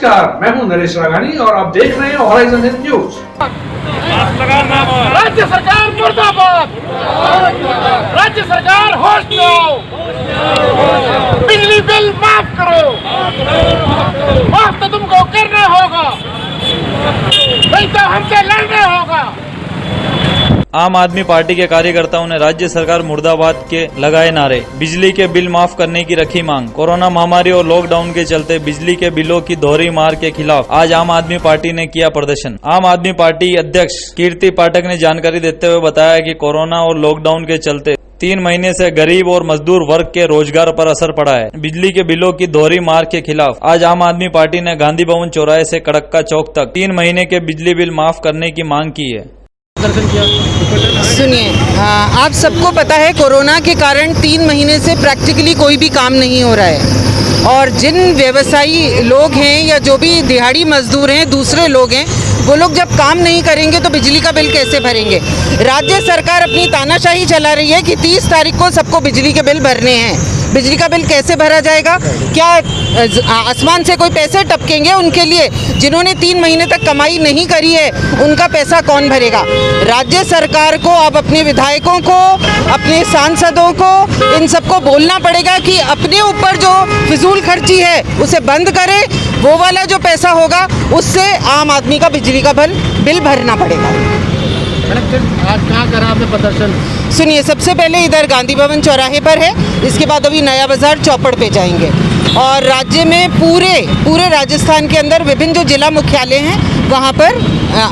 नमस्कार, मैं हूं नरेश राघानी और आप देख रहे हैं हॉराइजन न्यूज। राज्य सरकार मुर्दाबाद, राज्य सरकार होश में आओ, बिजली बिल माफ करो, माफ तो तुमको करना होगा, नहीं तो हमसे लड़ना होगा। आम आदमी पार्टी के कार्यकर्ताओं ने राज्य सरकार मुर्दाबाद के लगाए नारे, बिजली के बिल माफ करने की रखी मांग। कोरोना महामारी और लॉकडाउन के चलते बिजली के बिलों की दोहरी मार के खिलाफ आज आम आदमी पार्टी ने किया प्रदर्शन। आम आदमी पार्टी अध्यक्ष कीर्ति पाठक ने जानकारी देते हुए बताया कि कोरोना और लॉकडाउन के चलते 3 महीने से गरीब और मजदूर वर्ग के रोजगार पर असर पड़ा है। बिजली के बिलों की दोहरी मार के खिलाफ आज आम आदमी पार्टी ने गांधी भवन चौराहे से कड़क्का चौक तक 3 महीने के बिजली बिल माफ करने की मांग की है। सुनिए, आप सबको पता है कोरोना के कारण 3 महीने से प्रैक्टिकली कोई भी काम नहीं हो रहा है और जिन व्यवसायी लोग हैं या जो भी दिहाड़ी मजदूर हैं, दूसरे लोग हैं, वो लोग जब काम नहीं करेंगे तो बिजली का बिल कैसे भरेंगे। राज्य सरकार अपनी तानाशाही चला रही है कि 30 तारीख को सबको बिजली के बिल भरने हैं। बिजली का बिल कैसे भरा जाएगा? क्या आसमान से कोई पैसे टपकेंगे उनके लिए? जिन्होंने 3 महीने तक कमाई नहीं करी है उनका पैसा कौन भरेगा? राज्य सरकार को अब अपने विधायकों को, अपने सांसदों को, इन सबको बोलना पड़ेगा कि अपने ऊपर जो फिजूल खर्ची है उसे बंद करें। वो वाला जो पैसा होगा उससे आम आदमी का बिजली का बिल भरना पड़ेगा। आज कहाँ करा आपने प्रदर्शन? सुनिए, सबसे पहले इधर गांधी भवन चौराहे पर है, इसके बाद अभी नया बाजार चौपड़ पे जाएंगे और राज्य में पूरे राजस्थान के अंदर विभिन्न जो जिला मुख्यालय हैं वहाँ पर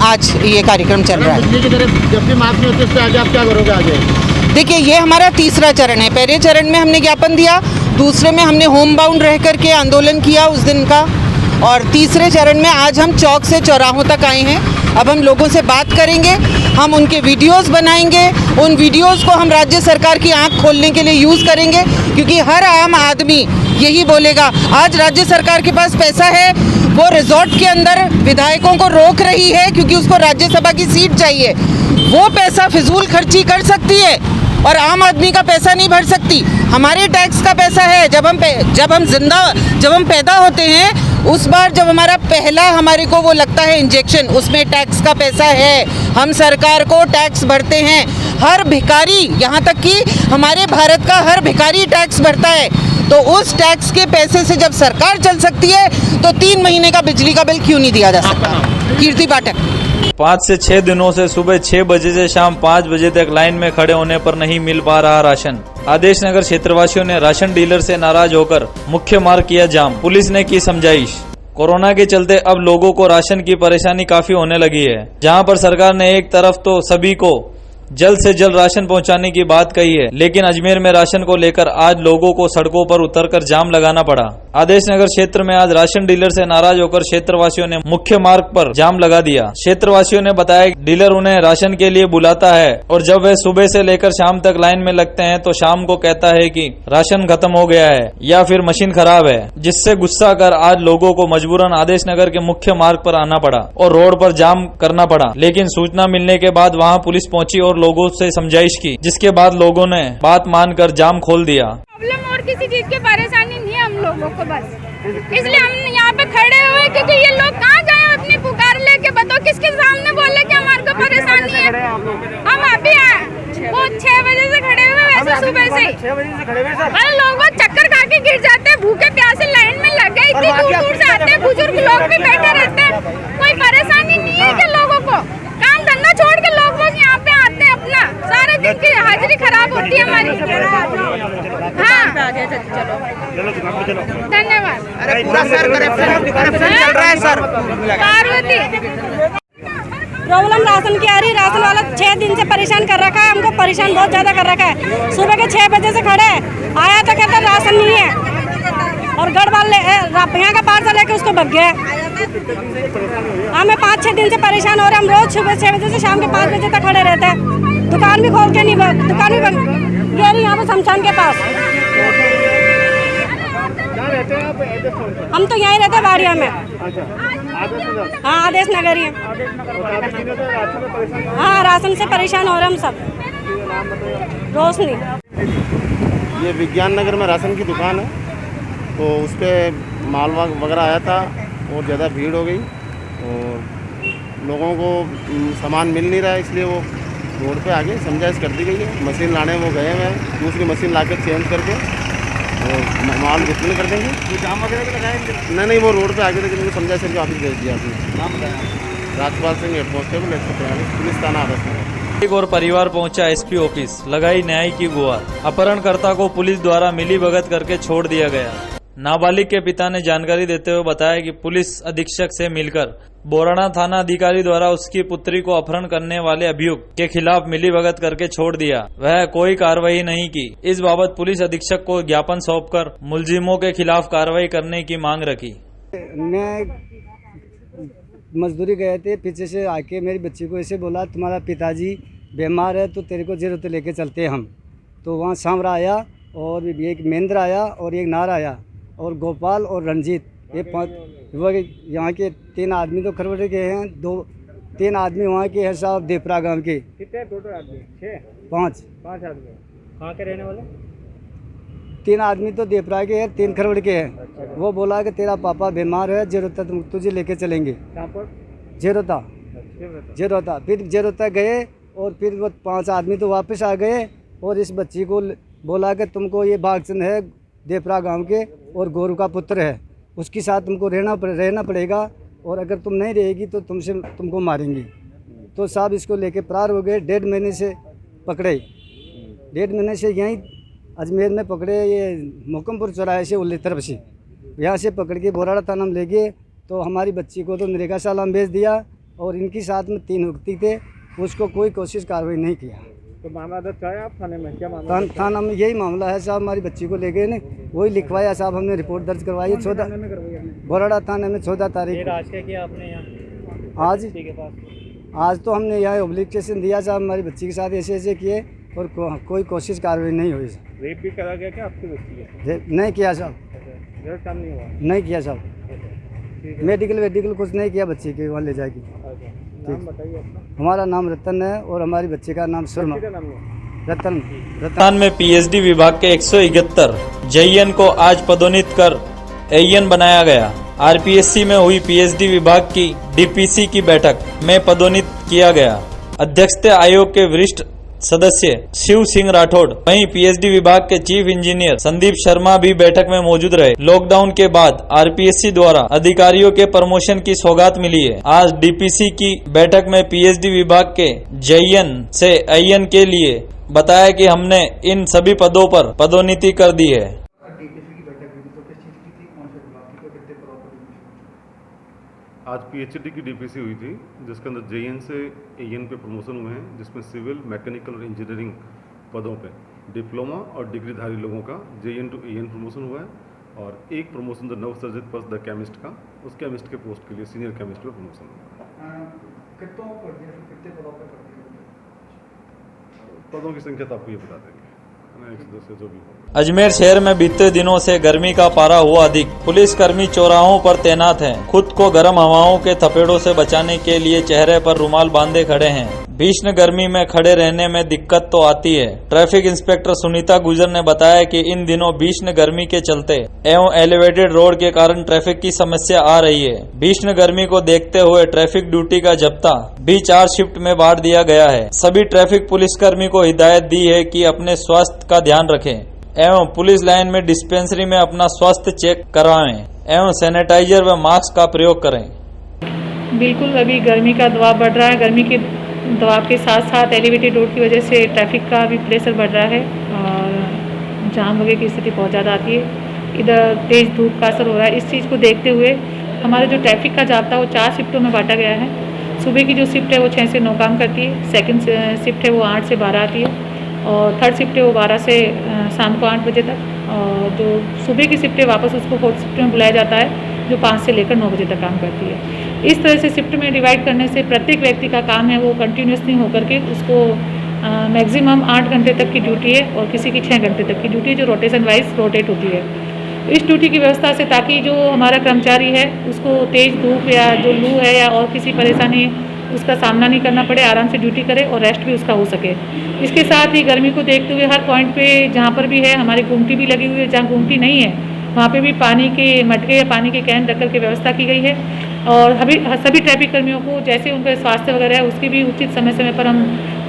आज ये कार्यक्रम चल रहा है। बिजली की तरफ जब भी माफ नहीं होती उससे आगे आप क्या करोगे? आगे देखिए, ये हमारा तीसरा चरण है। पहले चरण में हमने ज्ञापन दिया, दूसरे में हमने होम बाउंड रह करके आंदोलन किया उस दिन का, और तीसरे चरण में आज हम चौक से चौराहों तक आए हैं। अब हम लोगों से बात करेंगे, हम उनके वीडियोस बनाएंगे, उन वीडियोस को हम राज्य सरकार की आंख खोलने के लिए यूज़ करेंगे, क्योंकि हर आम आदमी यही बोलेगा। आज राज्य सरकार के पास पैसा है, वो रिजॉर्ट के अंदर विधायकों को रोक रही है क्योंकि उसको राज्यसभा की सीट चाहिए। वो पैसा फिजूल खर्ची कर सकती है और आम आदमी का पैसा नहीं भर सकती। हमारे टैक्स का पैसा है। जब हम पैदा होते हैं उस बार जब हमारा पहला हमारे को वो लगता है इंजेक्शन, उसमें टैक्स का पैसा है। हम सरकार को टैक्स भरते हैं। हर भिखारी, यहाँ तक कि हमारे भारत का हर भिखारी टैक्स भरता है। तो उस टैक्स के पैसे से जब सरकार चल सकती है तो 3 महीने का बिजली का बिल क्यों नहीं दिया जा सकता? कीर्ति पाठक। 5 से 6 दिनों से सुबह 6 बजे से शाम 5 बजे तक लाइन में खड़े होने पर नहीं मिल पा रहा राशन। आदेश नगर क्षेत्रवासियों ने राशन डीलर से नाराज होकर मुख्य मार्ग किया जाम। पुलिस ने की समझाइश। कोरोना के चलते अब लोगों को राशन की परेशानी काफी होने लगी है। जहां पर सरकार ने एक तरफ तो सभी को जल्द से जल्द राशन पहुंचाने की बात कही है, लेकिन अजमेर में राशन को लेकर आज लोगों को सड़कों पर उतरकर जाम लगाना पड़ा। आदेश नगर क्षेत्र में आज राशन डीलर से नाराज होकर क्षेत्रवासियों ने मुख्य मार्ग पर जाम लगा दिया। क्षेत्रवासियों ने बताया कि डीलर उन्हें राशन के लिए बुलाता है और जब वे सुबह से लेकर शाम तक लाइन में लगते हैं तो शाम को कहता है कि राशन खत्म हो गया है या फिर मशीन खराब है, जिससे गुस्सा कर आज लोगों को मजबूरन आदेश नगर के मुख्य मार्ग पर आना पड़ा और रोड पर जाम करना पड़ा। लेकिन सूचना मिलने के बाद वहाँ पुलिस पहुंची और लोगों से समझाइश की, जिसके बाद लोगों ने बात मानकर जाम खोल दिया। प्रॉब्लम और किसी चीज की परेशानी नहीं है हम लोगों को, बस इसलिए हम यहाँ पे खड़े हुए क्योंकि ये लोग कहाँ गए अपनी पुकार लेके? बताओ किसके सामने बोले कि हमारे को परेशानी है? हम अभी आए, वो 6 बजे से खड़े हुए, वैसे सुबह से 6 बजे से खड़े हुए। अरे लोग चक्कर खा के गिर जाते हैं, भूखे प्यासे लाइन में लग गए, इतनी दूर से आते हैं, बुजुर्ग लोग भी बैठे रहते हैं। कोई परेशानी नहीं है कि लोगों को काम धंधा छोड़ के लोग यहाँ पे आते हैं, अपना सारे दिन की हाजिरी खराब होती है हमारी। हाँ, धन्यवाद। अरे पूरा सर करप्शन चल रहा है सर। पार्वती, प्रॉब्लम राशन की आ रही। राशन वाला 6 दिन से परेशान कर रखा है, हमको परेशान बहुत ज्यादा कर रखा है। सुबह के 6 बजे से खड़े आया तो कहते राशन नहीं है और गढ़ वाले यहाँ का पार्सल लेके उसको भग गया। हमें 5-6 दिन से परेशान हो रहे। हम रोज सुबह 6 बजे से शाम के 5 बजे तक खड़े रहते हैं। दुकान भी खोल के नहीं, दुकान भी बंद। ये यहाँ पे शमशान के पास। हम तो यहीं रहते हैं बाड़िया में। हाँ, आदेश नगर ही है। हाँ, राशन से परेशान हो रहे हम सब। रोशनी, ये विज्ञान नगर में राशन की दुकान है, तो उस पर माल वगैरह आया था और ज़्यादा भीड़ हो गई और लोगों को सामान मिल नहीं रहा है, इसलिए वो रोड पे आगे समझाइश कर दी गई है। मशीन लाने वो गए हैं, दूसरी मशीन लाकर चेंज करके और माल वितरण कर देंगे। जाम वगैरह भी लगाएंगे? नहीं, वो रोड पे आगे तक इनको समझाइश करके ऑफिस भेज दिया आपने। नाम बताया? Rajpal Singh, head constable 143 police थाना आदर्श। एक और परिवार पहुंचा एसपी ऑफिस, लगाई न्याय की गुहार। अपहरणकर्ता को पुलिस द्वारा मिलीभगत करके छोड़ दिया गया। नाबालिग के पिता ने जानकारी देते हुए बताया कि पुलिस अधीक्षक से मिलकर बोराड़ा थाना अधिकारी द्वारा उसकी पुत्री को अपहरण करने वाले अभियुक्त के खिलाफ मिलीभगत करके छोड़ दिया। वह कोई कार्रवाई नहीं की। इस बाबत पुलिस अधीक्षक को ज्ञापन सौंपकर मुलजिमों के खिलाफ कार्रवाई करने की मांग रखी। मैं मजदूरी गए थे, पीछे से आके मेरी बच्ची को ऐसे बोला, तुम्हारा पिताजी बीमार है तो तेरे को जीरो लेके चलते हैं हम। तो वहाँ सांवरा आया और एक महेंद्र आया और एक नार आया और गोपाल और रंजीत, ये 5 वो यहाँ के 3 आदमी तो खरवड़े के हैं, 2-3 आदमी वहाँ के हैं साहब, देपरा गांव के। कितने टोटल आदमी? 5 आदमी। कहाँ के रहने वाले? 3 आदमी तो देपरा के हैं, 3 खरवड़ के हैं। वो बोला कि तेरा पापा बीमार है, जेरोता तुझे लेके चलेंगे। कहाँ पर? जेरोता। फिर जेरोता गए और फिर वो 5 आदमी तो वापस आ गए और इस बच्ची को बोला कि तुमको ये भागचंद है देपरा गांव के और गोरू का पुत्र है, उसके साथ तुमको रहना पड़ेगा और अगर तुम नहीं रहेगी तो तुमको मारेंगे। तो साहब इसको लेके फरार हो गए। 1.5 महीने से पकड़े, 1.5 महीने से यहीं अजमेर में पकड़े, ये मोकमपुर चौराहे से उल्ली तरफ से यहाँ से पकड़ के बोराड़ा थाना में ले गए। तो हमारी बच्ची को तो नरेगा शाला में भेज दिया और इनके साथ में 3 व्यक्ति थे, उसको कोई कोशिश कार्रवाई नहीं किया। तो मामला दर्ज कराया आप थाने में? क्या मामला? थाना में यही मामला है साहब, हमारी बच्ची को ले गए ने, वही लिखवाया साहब, हमने रिपोर्ट दर्ज करवाई 14 बोराड़ा थाने में 14 तारीख। आज क्या किया आपने यहाँ? आज तो हमने यहाँ ऑब्लिकेशन दिया साहब, हमारी बच्ची के साथ ऐसे किए और कोई कोशिश कार्रवाई नहीं हुई। रेप भी करा गया क्या आपकी बच्ची का? नहीं किया साहब, काम नहीं हुआ? नहीं किया साहब, मेडिकल कुछ नहीं किया बच्ची के, वहाँ ले जाएगी। नाम बताइए अपना। हमारा नाम रतन है और हमारी बच्ची का नाम सुरमा। रतन। राजस्थान में पीएचडी विभाग के 171 जेईएन को आज पदोन्नत कर एईएन बनाया गया। आरपीएससी में हुई पीएचडी विभाग की डीपीसी की बैठक में पदोन्नत किया गया। अध्यक्षता आयोग के वरिष्ठ सदस्य शिव सिंह राठौड़, वहीं पीएचडी विभाग के चीफ इंजीनियर संदीप शर्मा भी बैठक में मौजूद रहे। लॉकडाउन के बाद आरपीएससी द्वारा अधिकारियों के प्रमोशन की सौगात मिली है। आज डीपीसी की बैठक में पीएचडी विभाग के जेईएन से एईएन के लिए बताया कि हमने इन सभी पदों पर पदोन्नति कर दी है। आज पीएचडी की डीपीसी हुई थी, जिसके अंदर जेईएन से एईएन पे प्रमोशन हुए हैं, जिसमें सिविल, मैकेनिकल और इंजीनियरिंग पदों पे डिप्लोमा और डिग्रीधारी लोगों का जेईएन टू एईएन प्रमोशन हुआ है और एक प्रमोशन द नवसर्जित पद द केमिस्ट का, उस केमिस्ट के पोस्ट के लिए सीनियर केमिस्ट में प्रमोशन हुआ। पदों की संख्या तो आपको ये बता देंगे, 102 से जो भी हो। अजमेर शहर में बीते दिनों से गर्मी का पारा हुआ अधिक। पुलिसकर्मी चौराहों पर तैनात हैं। खुद को गर्म हवाओं के थपेड़ों से बचाने के लिए चेहरे पर रुमाल बांधे खड़े हैं। भीषण गर्मी में खड़े रहने में दिक्कत तो आती है। ट्रैफिक इंस्पेक्टर सुनीता गुजर ने बताया कि इन दिनों भीषण गर्मी के चलते एवं एलिवेटेड रोड के कारण ट्रैफिक की समस्या आ रही है। भीषण गर्मी को देखते हुए ट्रैफिक ड्यूटी का जब्ता भी 4 शिफ्ट में बांट दिया गया है। सभी ट्रैफिक पुलिसकर्मी को हिदायत दी है कि अपने स्वास्थ्य का ध्यान रखें एवं पुलिस लाइन में डिस्पेंसरी में अपना स्वास्थ्य चेक कराएं एवं सैनिटाइजर व मास्क का प्रयोग करें। बिल्कुल, अभी गर्मी का दबाव बढ़ रहा है। गर्मी के दबाव के साथ साथ एलिवेटेड रोड की वजह से ट्रैफिक का भी प्रेशर बढ़ रहा है और जाम वगैरह की स्थिति बहुत ज़्यादा आती है। इधर तेज़ धूप का असर हो रहा है। इस चीज़ को देखते हुए हमारा जो ट्रैफिक का जाब्ता वो 4 शिफ्टों में बांटा गया है। सुबह की जो शिफ्ट है वो 6 से 9 काम करती है। सेकंड शिफ्ट है वो 8 से 12 आती है और थर्ड शिफ्ट है वो 12 से शाम को 8 बजे तक। और जो सुबह की शिफ्ट है वापस उसको फोर्थ शिफ्ट में बुलाया जाता है, जो 5 से लेकर 9 बजे तक काम करती है। इस तरह से शिफ्ट में डिवाइड करने से प्रत्येक व्यक्ति का काम है वो कंटिन्यूसली होकर के उसको मैक्सिमम 8 घंटे तक की ड्यूटी है और किसी की 6 घंटे तक की ड्यूटी है, जो रोटेशन वाइज रोटेट होती है। तो इस ड्यूटी की व्यवस्था से ताकि जो हमारा कर्मचारी है उसको तेज़ धूप या जो लू है या और किसी परेशानी उसका सामना नहीं करना पड़े, आराम से ड्यूटी करे और रेस्ट भी उसका हो सके। इसके साथ ही गर्मी को देखते हुए हर पॉइंट पे जहाँ पर भी है हमारी गुमटी भी लगी हुई है। जहाँ गुमटी नहीं है वहाँ पे भी पानी के मटके या पानी के कैन रख कर के व्यवस्था की गई है। और सभी ट्रैफिक कर्मियों को जैसे उनका स्वास्थ्य वगैरह है उसकी भी उचित समय समय पर हम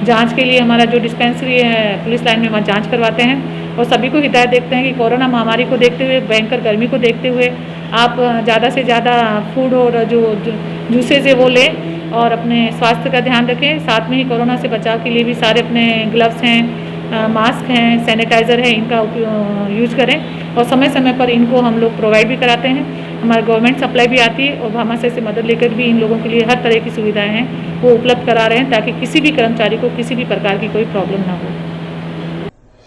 जांच के लिए हमारा जो डिस्पेंसरी है पुलिस लाइन में वहाँ जांच करवाते हैं। और सभी को हिदायत देते हैं कि कोरोना महामारी को देखते हुए, भयंकर गर्मी को देखते हुए आप ज़्यादा से ज़्यादा फूड और जो जूसेज है वो लें और अपने स्वास्थ्य का ध्यान रखें। साथ में ही कोरोना से बचाव के लिए भी सारे अपने ग्लव्स हैं, मास्क हैं, सैनिटाइज़र है, इनका यूज़ करें। और समय समय पर इनको हम लोग प्रोवाइड भी कराते हैं। हमारा गवर्नमेंट सप्लाई भी आती है और भामाशाह से मदद लेकर भी इन लोगों के लिए हर तरह की सुविधाएं हैं वो उपलब्ध करा रहे हैं ताकि किसी भी कर्मचारी को किसी भी प्रकार की कोई प्रॉब्लम ना हो।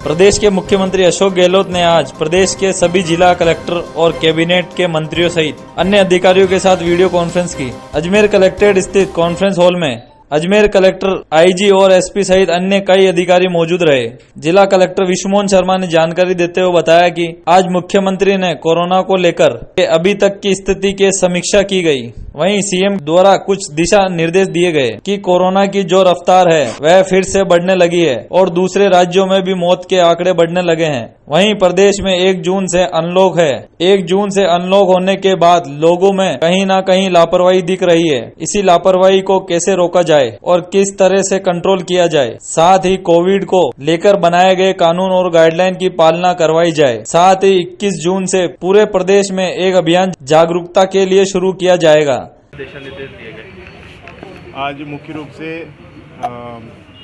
प्रदेश के मुख्यमंत्री अशोक गहलोत ने आज प्रदेश के सभी जिला कलेक्टर और कैबिनेट के मंत्रियों सहित अन्य अधिकारियों के साथ वीडियो कॉन्फ्रेंस की। अजमेर कलेक्ट्रेट स्थित कॉन्फ्रेंस हॉल में अजमेर कलेक्टर, आईजी और एसपी सहित अन्य कई अधिकारी मौजूद रहे। जिला कलेक्टर विश्वमोहन शर्मा ने जानकारी देते हुए बताया कि आज मुख्यमंत्री ने कोरोना को लेकर अभी तक की स्थिति की समीक्षा की गई। वहीं सीएम द्वारा कुछ दिशा निर्देश दिए गए कि कोरोना की जो रफ्तार है वह फिर से बढ़ने लगी है और दूसरे राज्यों में भी मौत के आंकड़े बढ़ने लगे हैं। वहीं प्रदेश में 1 जून से अनलॉक है। 1 जून से अनलॉक होने के बाद लोगों में कहीं ना कहीं लापरवाही दिख रही है। इसी लापरवाही को कैसे रोका जाए और किस तरह से कंट्रोल किया जाए, साथ ही कोविड को लेकर बनाए गए कानून और गाइडलाइन की पालना करवाई जाए। साथ ही 21 जून से पूरे प्रदेश में एक अभियान जागरूकता के लिए शुरू किया जाएगा। दिशा निर्देश दिए गए। आज मुख्य रूप से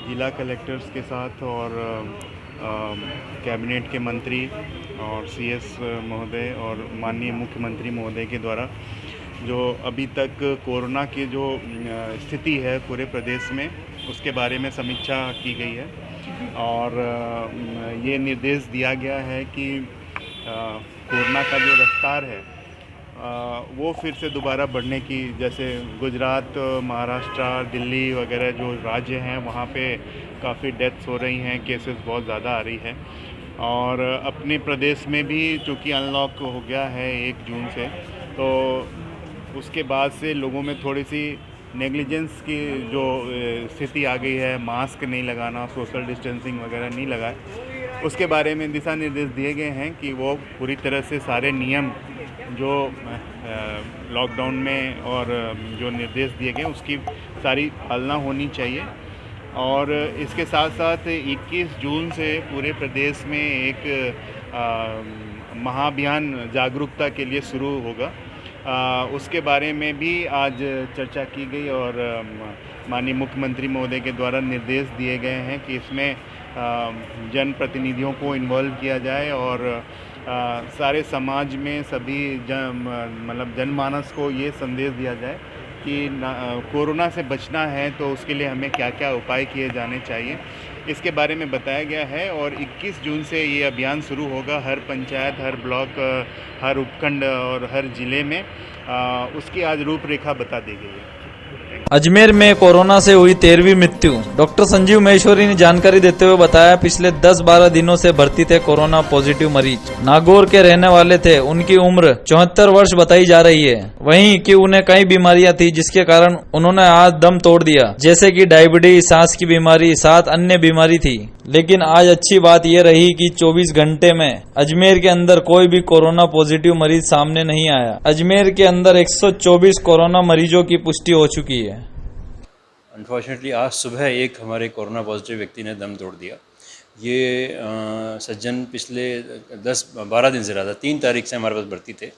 जिला कलेक्टर्स के साथ और कैबिनेट के मंत्री और सीएस महोदय और माननीय मुख्यमंत्री महोदय के द्वारा जो अभी तक कोरोना की जो स्थिति है पूरे प्रदेश में उसके बारे में समीक्षा की गई है। और ये निर्देश दिया गया है कि कोरोना का जो रफ्तार है वो फिर से दोबारा बढ़ने की, जैसे गुजरात, महाराष्ट्र, दिल्ली वगैरह जो राज्य हैं वहाँ पे काफ़ी डेथ्स हो रही हैं, केसेस बहुत ज़्यादा आ रही है। और अपने प्रदेश में भी चूँकि अनलॉक हो गया है 1 जून से, तो उसके बाद से लोगों में थोड़ी सी नेग्लिजेंस की जो स्थिति आ गई है, मास्क नहीं लगाना, सोशल डिस्टेंसिंग वगैरह नहीं लगाए, उसके बारे में दिशा निर्देश दिए गए हैं कि वो पूरी तरह से सारे नियम जो लॉकडाउन में और जो निर्देश दिए गए उसकी सारी पालना होनी चाहिए। और इसके साथ साथ 21 जून से पूरे प्रदेश में एक महाअभियान जागरूकता के लिए शुरू होगा। उसके बारे में भी आज चर्चा की गई और माननीय मुख्यमंत्री महोदय के द्वारा निर्देश दिए गए हैं कि इसमें जनप्रतिनिधियों को इन्वॉल्व किया जाए और सारे समाज में सभी जनमानस को ये संदेश दिया जाए कि कोरोना से बचना है तो उसके लिए हमें क्या क्या उपाय किए जाने चाहिए, इसके बारे में बताया गया है। और 21 जून से ये अभियान शुरू होगा हर पंचायत, हर ब्लॉक, हर उपखंड और हर जिले में। उसकी आज रूपरेखा बता दी गई है। अजमेर में कोरोना से हुई 13वीं मृत्यु। डॉक्टर संजीव महेश्वरी ने जानकारी देते हुए बताया, पिछले 10-12 दिनों से भर्ती थे कोरोना पॉजिटिव मरीज। नागौर के रहने वाले थे। उनकी उम्र 74 वर्ष बताई जा रही है। वहीं कि उन्हें कई बीमारियां थी जिसके कारण उन्होंने आज दम तोड़ दिया, जैसे कि डायबिटीज, सांस की बीमारी, साथ अन्य बीमारी थी। लेकिन आज अच्छी बात यह रही कि 24 घंटे में अजमेर के अंदर कोई भी कोरोना पॉजिटिव मरीज सामने नहीं आया। अजमेर के अंदर 124 कोरोना मरीजों की पुष्टि हो चुकी है। अनफॉर्चुनेटली आज सुबह एक हमारे कोरोना पॉजिटिव व्यक्ति ने दम तोड़ दिया। ये सज्जन पिछले 10-12 दिन से रहा था। 3 तारीख से हमारे पास भर्ती थे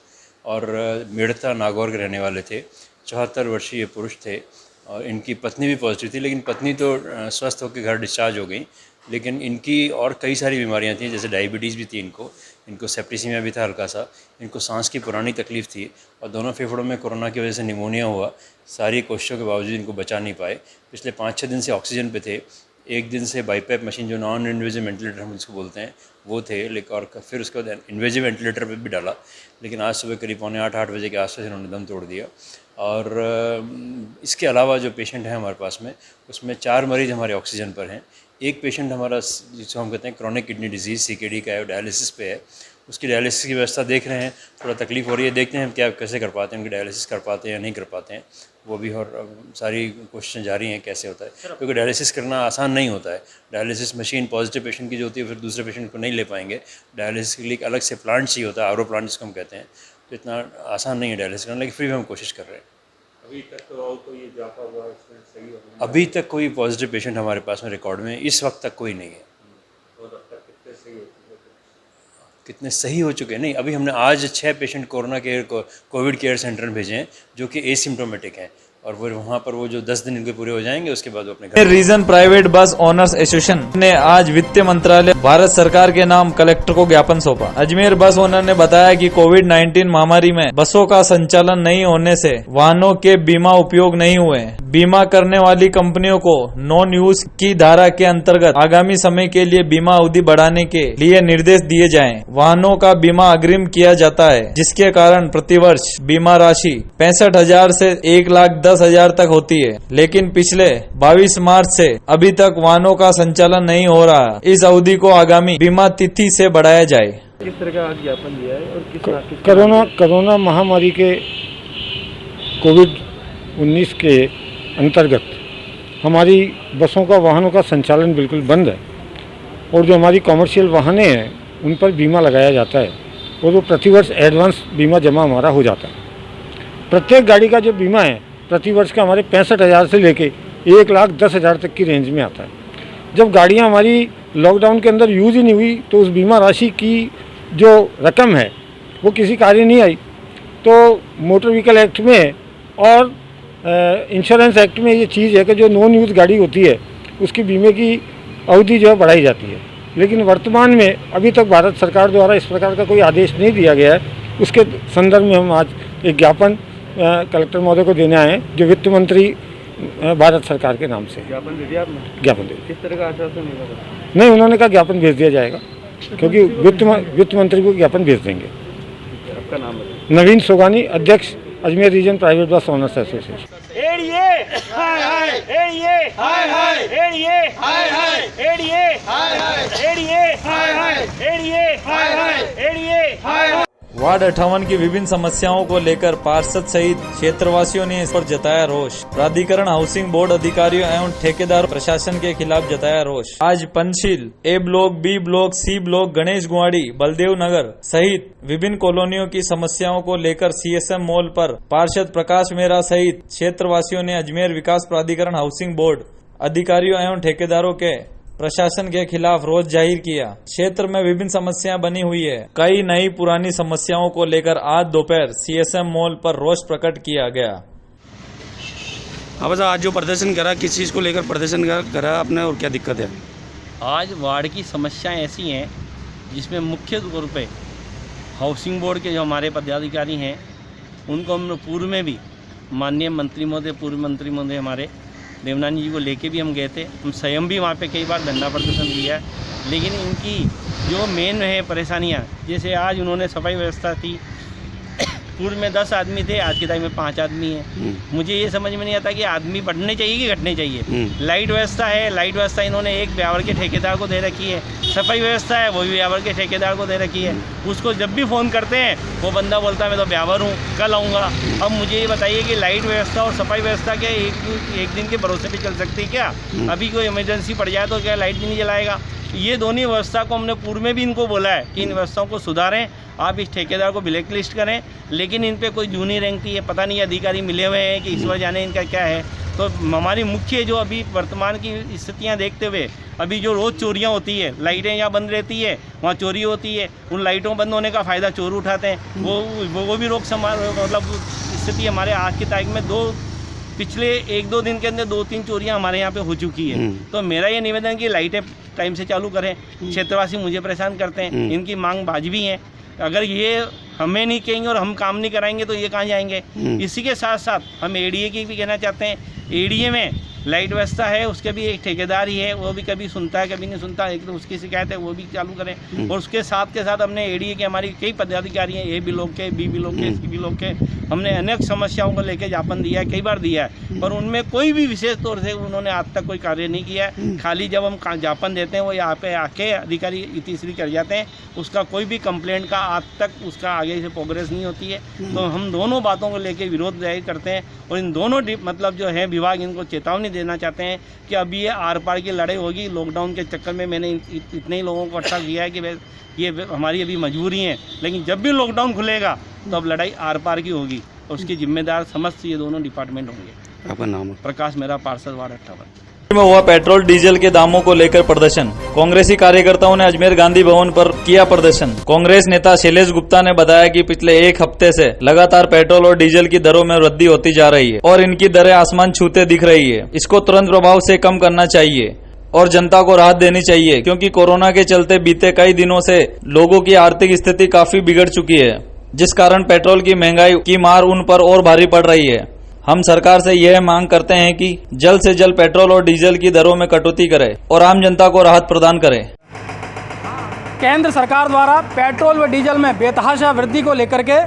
और मेड़ता नागौर के रहने वाले थे। 74 वर्षीय पुरुष थे और इनकी पत्नी भी पॉजिटिव थी, लेकिन पत्नी तो स्वस्थ होकर घर डिस्चार्ज हो गई। लेकिन इनकी और कई सारी बीमारियां थी, जैसे डायबिटीज़ भी थी इनको सेप्टिसीमिया भी था हल्का सा, इनको सांस की पुरानी तकलीफ़ थी और दोनों फेफड़ों में कोरोना की वजह से निमोनिया हुआ। सारी कोशिशों के बावजूद इनको बचा नहीं पाए। पिछले 5-6 दिन से ऑक्सीजन पे थे। एक दिन से बाईपैप मशीन जो नॉन इन्वेजिव वेंटिलेटर हम जिसको बोलते हैं वो थे, लेकिन और फिर उसके बाद इन्वेजिव वेंटिलेटर पे भी डाला। लेकिन आज सुबह करीब 7:45 बजे के आसपास इन्होंने दम तोड़ दिया। और इसके अलावा जो पेशेंट हैं हमारे पास में, उसमें 4 मरीज़ हमारे ऑक्सीजन पर हैं। एक पेशेंट हमारा जिसको हम कहते हैं क्रॉनिक किडनी डिजीज़ CKD का है, डायलिसिस पे है। उसकी डायलिसिस की व्यवस्था देख रहे हैं, थोड़ा तकलीफ़ हो रही है, देखते हैं हम क्या कैसे कर पाते हैं, उनकी डायलिसिस कर पाते हैं या नहीं कर पाते हैं। वो भी और सारी कोशिशें जारी हैं कैसे होता है, क्योंकि डायलिसिस करना आसान नहीं होता है। डायलिसिस मशीन पॉजिटिव पेशेंट की जो होती है फिर दूसरे पेशेंट को नहीं ले पाएंगे। डायलिसिस के लिए एक अलग से प्लांट चाहिए होता है, आरओ प्लांट जिसको हम कहते हैं। तो इतना आसान नहीं है डायलिसिस करना, लेकिन फिर भी हम कोशिश कर रहे हैं। अभी तक कोई पॉजिटिव पेशेंट हमारे पास में रिकॉर्ड में इस वक्त तक कोई नहीं है। कितने सही हो चुके हैं? नहीं, अभी हमने आज 6 पेशेंट कोविड केयर सेंटर में भेजे हैं जो कि एसिम्प्टोमेटिक हैं, और वो वहाँ पर वो जो 10 दिन इनके पूरे हो जाएंगे उसके बाद वो अपने घर। Region private bus owners association ने आज वित्त मंत्रालय भारत सरकार के नाम कलेक्टर को ज्ञापन सौंपा। अजमेर बस ओनर ने बताया कि कोविड-19 महामारी में बसों का संचालन नहीं होने से वाहनों के बीमा उपयोग नहीं हुए। बीमा करने वाली कंपनियों को नॉन यूज की धारा के अंतर्गत आगामी समय के लिए बीमा अवधि बढ़ाने के लिए निर्देश दिए जाएं। वाहनों का बीमा अग्रिम किया जाता है, जिसके कारण प्रतिवर्ष बीमा राशि 65,000 से 1,10,000 तक होती है, लेकिन पिछले 22 मार्च से अभी तक वाहनों का संचालन नहीं हो रहा। इस अवधि को आगामी बीमा तिथि से बढ़ाया जाए। किस तरह का ज्ञापन दिया है और कोरोना महामारी के कोविड-19 के अंतर्गत हमारी बसों का वाहनों का संचालन बिल्कुल बंद है, और जो हमारी कॉमर्शियल वाहनें हैं उन पर बीमा लगाया जाता है, और वो प्रतिवर्ष एडवांस बीमा जमा हमारा हो जाता है। प्रत्येक गाड़ी का जो बीमा है प्रतिवर्ष का हमारे 65,000 से लेके 1,10,000 तक की रेंज में आता है। जब गाड़ियां हमारी लॉकडाउन के अंदर यूज़ ही नहीं हुई तो उस बीमा राशि की जो रकम है वो किसी कार्य नहीं आई। तो मोटर व्हीकल एक्ट में और इंश्योरेंस एक्ट में ये चीज़ है कि जो नॉन यूज़ गाड़ी होती है उसकी बीमे की अवधि जो है बढ़ाई जाती है, लेकिन वर्तमान में अभी तक भारत सरकार द्वारा इस प्रकार का कोई आदेश नहीं दिया गया है। उसके संदर्भ में हम आज एक ज्ञापन कलेक्टर महोदय को देने आए हैं, जो वित्त मंत्री भारत सरकार के नाम से। ज्ञापन दे दिया आपने? ज्ञापन दे दिया। किस तरह का आश्वासन मिला? नहीं, उन्होंने कहा ज्ञापन भेज दिया जाएगा, क्योंकि वित्त मंत्री को ज्ञापन भेज देंगे। आपका नाम है? नवीन सोगानी, अध्यक्ष Ajmer region private bus owners association. Ward 58 की विभिन्न समस्याओं को लेकर पार्षद सहित क्षेत्रवासियों ने इस पर जताया रोष। प्राधिकरण हाउसिंग बोर्ड अधिकारियों एवं ठेकेदार प्रशासन के खिलाफ जताया रोष। आज Panchsheel, A block, B block, C block, Ganesh Guadi, Baldev Nagar सहित विभिन्न कॉलोनियों की समस्याओं को लेकर सीएसएम मॉल पर पार्षद प्रकाश मेहरा सहित क्षेत्रवासियों ने अजमेर विकास प्राधिकरण हाउसिंग बोर्ड अधिकारियों एवं ठेकेदारों के प्रशासन के खिलाफ रोष जाहिर किया। क्षेत्र में विभिन्न समस्याएं बनी हुई है। कई नई पुरानी समस्याओं को लेकर आज दोपहर सीएसएम मॉल पर रोष प्रकट किया गया। हाँ बस आज जो प्रदर्शन करा, किस चीज़ को लेकर प्रदर्शन करा आपने और क्या दिक्कत है? आज वार्ड की समस्याएं ऐसी हैं जिसमें मुख्य तौर पे हाउसिंग बोर्ड के जो हमारे पदाधिकारी हैं उनको हम पूर्व में भी माननीय मंत्री महोदय, पूर्व मंत्री महोदय हमारे देवनानी जी को लेके भी हम गए थे। हम स्वयं भी वहाँ पे कई बार धरना प्रदर्शन किया है, लेकिन इनकी जो मेन है परेशानियाँ, जैसे आज उन्होंने सफाई व्यवस्था थी, पूर्व में 10 आदमी थे, आज के टाइम में 5 आदमी हैं। मुझे ये समझ में नहीं आता कि आदमी बढ़ने चाहिए कि घटने चाहिए। लाइट व्यवस्था है, लाइट व्यवस्था इन्होंने एक ब्यावर के ठेकेदार को दे रखी है। सफाई व्यवस्था है, वो भी ब्यावर के ठेकेदार को दे रखी है। उसको जब भी फ़ोन करते हैं वो बंदा बोलता है मैं तो ब्यावर हूँ, कल आऊँगा। अब मुझे ये बताइए कि लाइट व्यवस्था और सफाई व्यवस्था क्या एक दिन के भरोसे पर चल सकती है क्या? अभी कोई इमरजेंसी पड़ जाए तो क्या लाइट भी नहीं जलाएगा? ये दोनों व्यवस्था को हमने पूर्व में भी इनको बोला है कि इन व्यवस्थाओं को सुधारें, आप इस ठेकेदार को ब्लैक लिस्ट करें, लेकिन इन पे कोई जूनी रेंगती है। पता नहीं अधिकारी मिले हुए हैं कि ईश्वर जाने इनका क्या है। तो हमारी मुख्य जो अभी वर्तमान की स्थितियां देखते हुए अभी जो रोज़ चोरियां होती है, लाइटें यहाँ बंद रहती है, वहाँ चोरी होती है, उन लाइटों बंद होने का फ़ायदा चोर उठाते हैं। वो भी रोक मतलब स्थिति हमारे आज की तारीख में पिछले 1-2 दिन के अंदर 2-3 चोरियां हमारे यहाँ पे हो चुकी है। तो मेरा ये निवेदन है कि लाइटें टाइम से चालू करें। क्षेत्रवासी मुझे परेशान करते हैं, इनकी मांग वाजिबी है। अगर ये हमें नहीं कहेंगे और हम काम नहीं कराएंगे तो ये कहाँ जाएंगे? इसी के साथ साथ हम एडीए की भी कहना चाहते हैं। एडीए में लाइट व्यवस्था है उसके भी एक ठेकेदार ही है, वो भी कभी सुनता है कभी नहीं सुनता, एक तो उसकी शिकायत है वो भी चालू करें। और उसके साथ के साथ हमने एडीए के हमारी कई पदाधिकारी हैं, ए ब्लॉक के, बी ब्लॉक के, सी ब्लॉक के, हमने अनेक समस्याओं को लेकर ज्ञापन दिया है, कई बार दिया है, पर उनमें कोई भी विशेष तौर से उन्होंने आज तक कोई कार्य नहीं किया है। खाली जब हम ज्ञापन देते हैं वो यहाँ पे आके अधिकारी तीसरी कर जाते हैं, उसका कोई भी कंप्लेंट का आज तक उसका आगे से प्रोग्रेस नहीं होती है। तो हम दोनों बातों को लेकर विरोध जाहिर करते हैं और इन दोनों मतलब जो है विभाग इनको चेतावनी देना चाहते हैं कि अभी ये आर पार की लड़ाई होगी। लॉकडाउन के चक्कर में मैंने इतने ही लोगों को इकट्ठा किया है कि ये हमारी अभी मजबूरी है, लेकिन जब भी लॉकडाउन खुलेगा तो अब लड़ाई आर पार की होगी और उसकी जिम्मेदार समस्त ये दोनों डिपार्टमेंट होंगे। आपका नाम? प्रकाश, मेरा पार्षद वार्ड 58 में हुआ पेट्रोल डीजल के दामों को लेकर प्रदर्शन। कांग्रेसी कार्यकर्ताओं ने अजमेर गांधी भवन पर किया प्रदर्शन। कांग्रेस नेता शैलेश गुप्ता ने बताया कि पिछले एक हफ्ते से लगातार पेट्रोल और डीजल की दरों में वृद्धि होती जा रही है और इनकी दरें आसमान छूते दिख रही है। इसको तुरंत प्रभाव से कम करना चाहिए और जनता को राहत देनी चाहिए, क्योंकि कोरोना के चलते बीते कई दिनों से लोगों की आर्थिक स्थिति काफी बिगड़ चुकी है, जिस कारण पेट्रोल की महंगाई की मार उन पर और भारी पड़ रही है। हम सरकार से यह मांग करते हैं कि जल्द से जल्द पेट्रोल और डीजल की दरों में कटौती करे और आम जनता को राहत प्रदान करे। केंद्र सरकार द्वारा पेट्रोल व डीजल में बेतहाशा वृद्धि को लेकर के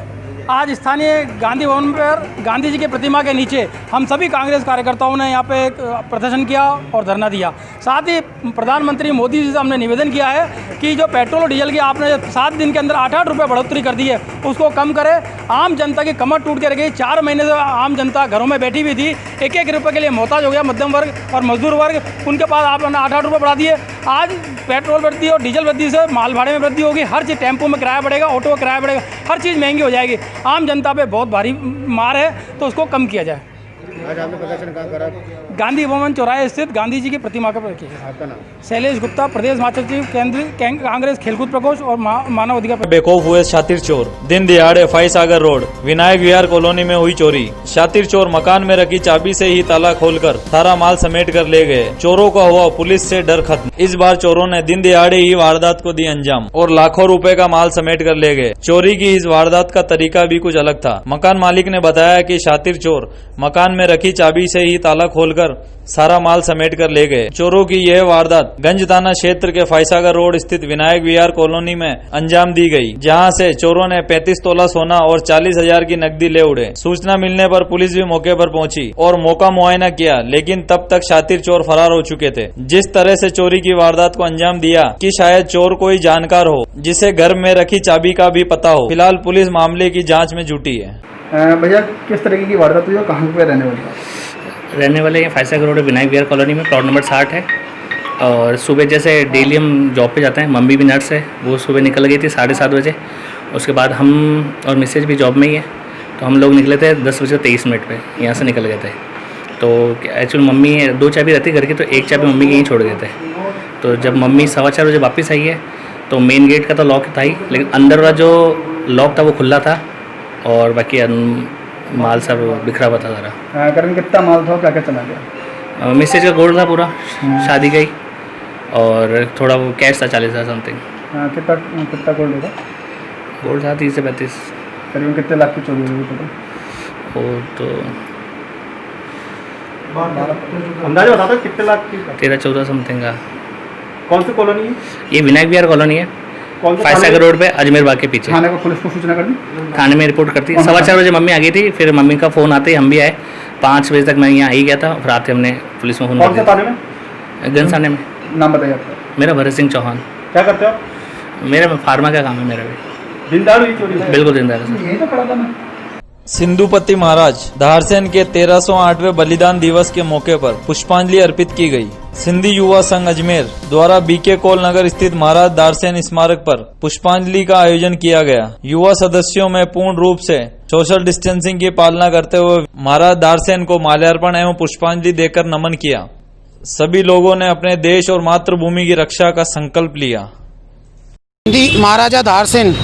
आज स्थानीय गांधी भवन पर गांधी जी के प्रतिमा के नीचे हम सभी कांग्रेस कार्यकर्ताओं ने यहाँ पे एक प्रदर्शन किया और धरना दिया। साथ ही प्रधानमंत्री मोदी जी से हमने निवेदन किया है कि जो पेट्रोल और डीजल की आपने 7 दिन के अंदर 8-8 रुपये बढ़ोतरी कर दी है उसको कम करें। आम जनता की कमर टूट के रह गई। 4 महीने से आम जनता घरों में बैठी हुई थी, 1-1 रुपये के लिए मोहताज हो गया मध्यम वर्ग और मजदूर वर्ग। उनके पास आपने 8-8 रुपये बढ़ा दिए। आज पेट्रोल वृद्धि और डीजल वृद्धि से माल भाड़े में वृद्धि होगी, हर चीज़ टेम्पो में किराया बढ़ेगा, ऑटो का किराया बढ़ेगा, हर चीज़ महंगी हो जाएगी। आम जनता पे बहुत भारी मार है, तो उसको कम किया जाए। आज आपने प्रदर्शन कहाँ करा? गांधी भवन चौराहे स्थित गांधी जी की प्रतिमा का किया। आपका नाम? शैलेश गुप्ता, प्रदेश महासचिव केंद्रीय कांग्रेस खेलकूद प्रकोष्ठ और मानव अधिकार। बेखौफ हुए शातिर चोर। दिन दिहाड़े फाईसागर रोड विनायक विहार कॉलोनी में हुई चोरी। शातिर चोर मकान में रखी चाबी से ही ताला खोलकर सारा माल समेट कर ले गए। चोरों का हुआ पुलिस से डर खत्म। इस बार चोरों ने दिन दिहाड़े ही वारदात को दी अंजाम और लाखों रुपए का माल समेट कर ले गए। चोरी की इस वारदात का तरीका भी कुछ अलग था। मकान मालिक ने बताया कि शातिर चोर मकान में रखी चाबी से ही ताला खोलकर सारा माल समेट कर ले गए। चोरों की यह वारदात गंज थाना क्षेत्र के फाईसागर रोड स्थित विनायक विहार कॉलोनी में अंजाम दी गई, जहां से चोरों ने 35 तोला सोना और 40,000 की नकदी ले उड़े। सूचना मिलने पर पुलिस भी मौके पर पहुंची और मौका मुआयना किया, लेकिन तब तक शातिर चोर फरार हो चुके थे। जिस तरह से चोरी की वारदात को अंजाम दिया कि शायद चोर कोई जानकार हो जिसे घर में रखी चाबी का भी पता हो। फिलहाल पुलिस मामले की जाँच में जुटी है। भैया, किस तरीके की वारदात हुई और कहाँ पे रहने वाले? रहने वाले फाईसागर रोड विनायक विहार कॉलोनी में प्लॉट नंबर 60 है। और सुबह जैसे डेली हम जॉब पे जाते हैं, मम्मी भी नर्स है, वो सुबह निकल गई थी 7:30 बजे। उसके बाद हम और मिसेज भी जॉब में ही है, तो हम लोग निकले थे 10:23 पे, यहाँ से निकल गए थे। तो एक्चुअली मम्मी 2 चाबी रहती घर की, तो 1 चाबी मम्मी की यहीं छोड़ गए थे। तो जब मम्मी 4:15 बजे वापस आई है तो मेन गेट का तो लॉक था ही, लेकिन अंदर वाला जो लॉक था वो खुला था और बाकी माल सब बिखरा हुआ था सारा। घर में कितना माल था, क्या क्या चला गया? मिसेज का गोल्ड था पूरा, शादी गई, और थोड़ा वो कैश था 40,000 समथिंग। कितना गोल्ड होगा? गोल्ड था 30 से 35। करीबन कितने लाख की चोरी हुई टोटल? वो तो अंदाजा बता दो कितने लाख की? 13-14 समथिंग का। कौन सी कॉलोनी है? ये विनायक विहार कॉलोनी है, फाईसागर रोड पे अजमेर बाग के पीछे। थाने को पुलिस को सूचना कर दी? थाने में रिपोर्ट करती। 4:15 बजे मम्मी आ गई थी, फिर मम्मी का फ़ोन आते ही हम भी आए। 5 बजे तक मैं यहाँ ही गया था, फिर आते हमने पुलिस में फ़ोन कर दिया। थाने में? गंज थाने में। नाम बताइए आपका? मेरा भरत सिंह चौहान। क्या करते हो आप? मेरा फार्मा का काम है मेरा भी। जिंदार हुई चोरी? बिल्कुल जिंदार। यही तो खड़ा था मैं। सिंधुपति महाराज धारसेन के 1308वें बलिदान दिवस के मौके पर पुष्पांजलि अर्पित की गई। सिंधी युवा संघ अजमेर द्वारा बीके कौल नगर स्थित महाराज धारसेन स्मारक पर पुष्पांजलि का आयोजन किया गया। युवा सदस्यों में पूर्ण रूप से सोशल डिस्टेंसिंग की पालना करते हुए महाराज धारसेन को माल्यार्पण एवं पुष्पांजलि देकर नमन किया। सभी लोगों ने अपने देश और मातृभूमि की रक्षा का संकल्प लिया। महाराजा धारसेन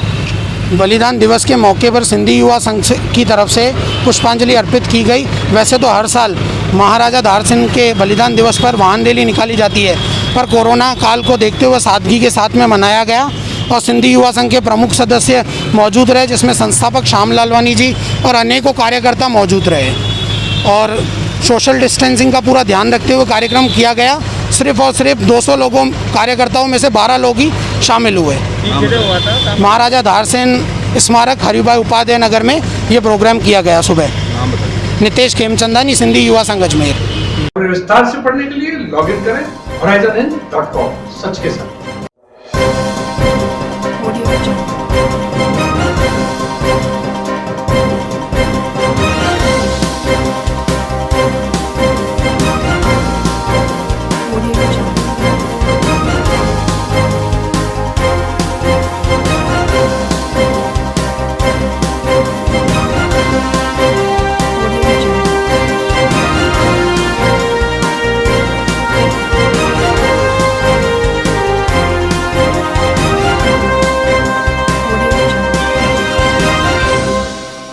बलिदान दिवस के मौके पर सिंधी युवा संघ की तरफ से पुष्पांजलि अर्पित की गई। वैसे तो हर साल महाराजा धारसेन के बलिदान दिवस पर वाहन रैली निकाली जाती है, पर कोरोना काल को देखते हुए सादगी के साथ में मनाया गया और सिंधी युवा संघ के प्रमुख सदस्य मौजूद रहे, जिसमें संस्थापक श्याम लालवानी जी और अनेकों कार्यकर्ता मौजूद रहे। और सोशल डिस्टेंसिंग का पूरा ध्यान रखते हुए कार्यक्रम किया गया। सिर्फ और सिर्फ 200 लोगों कार्यकर्ताओं में से 12 लोग ही शामिल हुए। महाराजा धारसेन स्मारक हरिभाई उपाध्याय नगर में ये प्रोग्राम किया गया सुबह। नितेश खेमचंदानी, सिंधी युवा संघ अजमेर। विस्तार से पढ़ने के लिए लॉग इन करें horizonhind.com। सच के साथ।